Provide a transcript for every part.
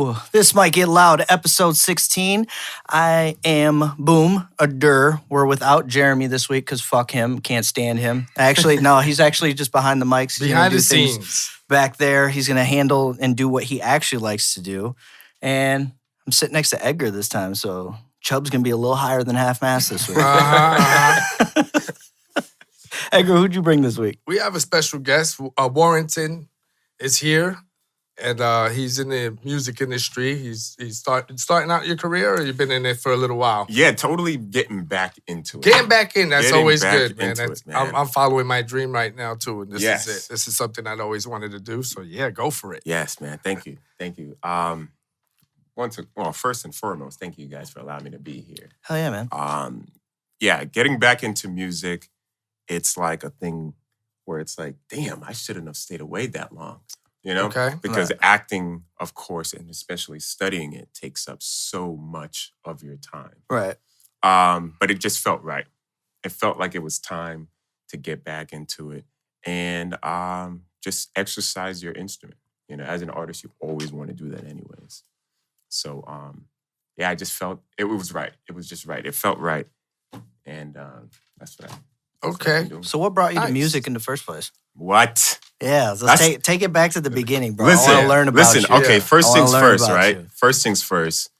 Woo! This might get loud. Episode 16. I am BØØM, a Dur. We're without Jeremy this week because fuck him. Can't stand him. Actually, no, he's actually just behind the mics. He's behind the scenes. Back there. He's going to handle and do what he actually likes to do. And I'm sitting next to Edgar this time, so Chubb's going to be a little higher than half-mast this week. Edgar, who'd you bring this week? We have a special guest. Warrington is here, and he's in the music industry. He's starting out your career, or you've been in it for a little while? Yeah, totally getting back into it. Getting back in, that's Getting always back good, man. into That's, it, man. I'm following my dream right now, too, and this Yes. is it. This is something I'd always wanted to do, so yeah, go for it. Yes, man. Thank you. First and foremost, thank you guys for allowing me to be here. Hell yeah, man. Yeah, getting back into music, it's like a thing where it's like, damn, I shouldn't have stayed away that long, you know? Okay. Because Right. acting, of course, and especially studying it, takes up so much of your time. Right. But it just felt right. It felt like it was time to get back into it and just exercise your instrument. You know, as an artist, you always want to do that anyways. So, yeah, I just felt it was right. It was just right. It felt right. And that's what I'm Okay. doing. So what brought you to Nice. music in the first place? What? Yeah, let's take it back to the beginning, bro. Listen, I want to learn about you. okay, Yeah. first I wanna things learn first, about right? you. First things first.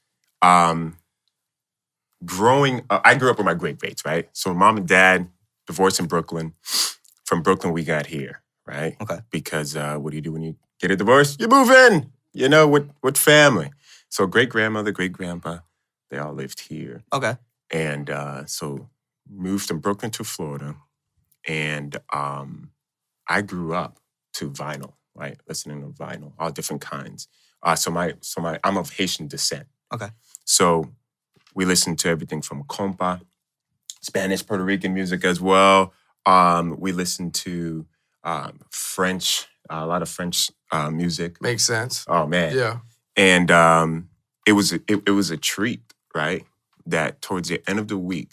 Growing up, I grew up with my greats, right? So mom and dad divorced in Brooklyn. From Brooklyn, we got here, right? Okay. Because what do you do when you get a divorce? You move in, you know, with family. So great-grandmother, great-grandpa, they all lived here. Okay. And so moved from Brooklyn to Florida. And I grew up to vinyl, right? Listening to vinyl, all different kinds. I'm of Haitian descent. Okay. So we listened to everything from compa, Spanish, Puerto Rican music as well. We listened to French, a lot of French music. Makes sense. Oh man. Yeah. And it was a treat, right? That towards the end of the week,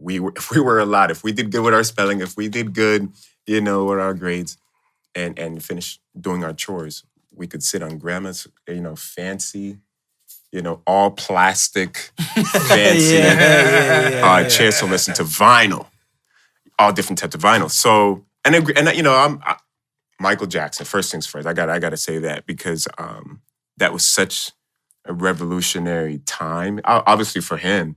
if we were allowed, if we did good with our spelling, if we did good, you know, with our grades, and finished doing our chores, we could sit on grandma's, you know, fancy, you know, all plastic, fancy Yeah. chairs to listen to vinyl, all different types of vinyl. So, and you know, I'm Michael Jackson. First things first, I gotta say that because that was such a revolutionary time, obviously for him.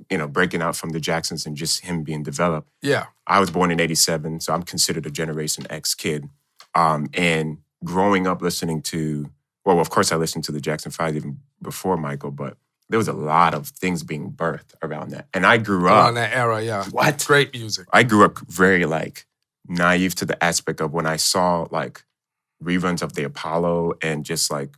You know, breaking out from the Jacksons and just him being developed. Yeah. I was born in '87, so I'm considered a Generation X kid. And growing up listening to, well, of course I listened to the Jackson 5 even before Michael, but there was a lot of things being birthed around that. And I grew up. Around that era, yeah. What? Great music. I grew up very like naive to the aspect of when I saw like reruns of the Apollo and just like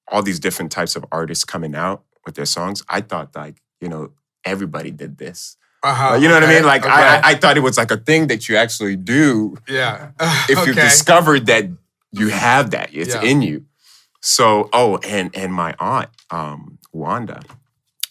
all these different types of artists coming out with their songs. I thought like, you know, everybody did this. You know what I mean? Like, okay. I thought it was like a thing that you actually do Yeah. if you discovered that you have that. It's Yeah. in you. So, and my aunt, Wanda,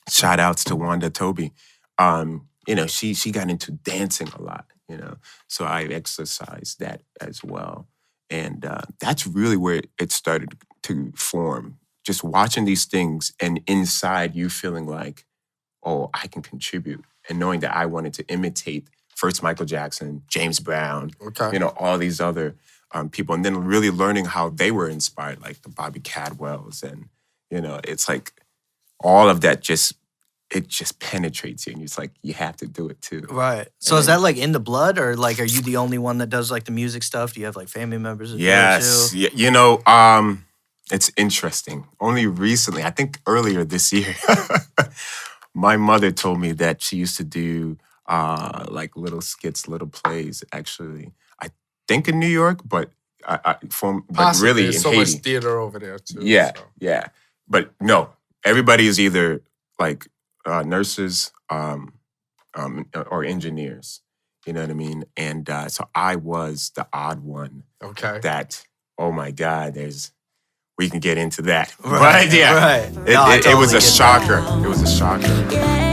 shout outs to Wanda Toby. You know, she got into dancing a lot, you know. So I exercised that as well. And that's really where it started to form. Just watching these things and inside you feeling like, oh, I can contribute. And knowing that I wanted to imitate first Michael Jackson, James Brown, Okay. you know, all these other people. And then really learning how they were inspired, like the Bobby Cadwells. And, you know, it's like all of that it just penetrates you. And it's like, you have to do it too. Right. So is that like in the blood, or like are you the only one that does like the music stuff? Do you have like family members that do it Yes. too? You know, it's interesting. Only recently, I think earlier this year, my mother told me that she used to do like little skits, little plays, actually. I think in New York, but Possibly. really in There's so Haiti. much theater over there, too. Yeah, so. yeah. But no, everybody is either like nurses or engineers. You know what I mean? And so I was the odd one Okay. that, oh my God, we can get into that. Right, But yeah, right. it No, I was totally a get that. shocker. It was a shocker. Yeah.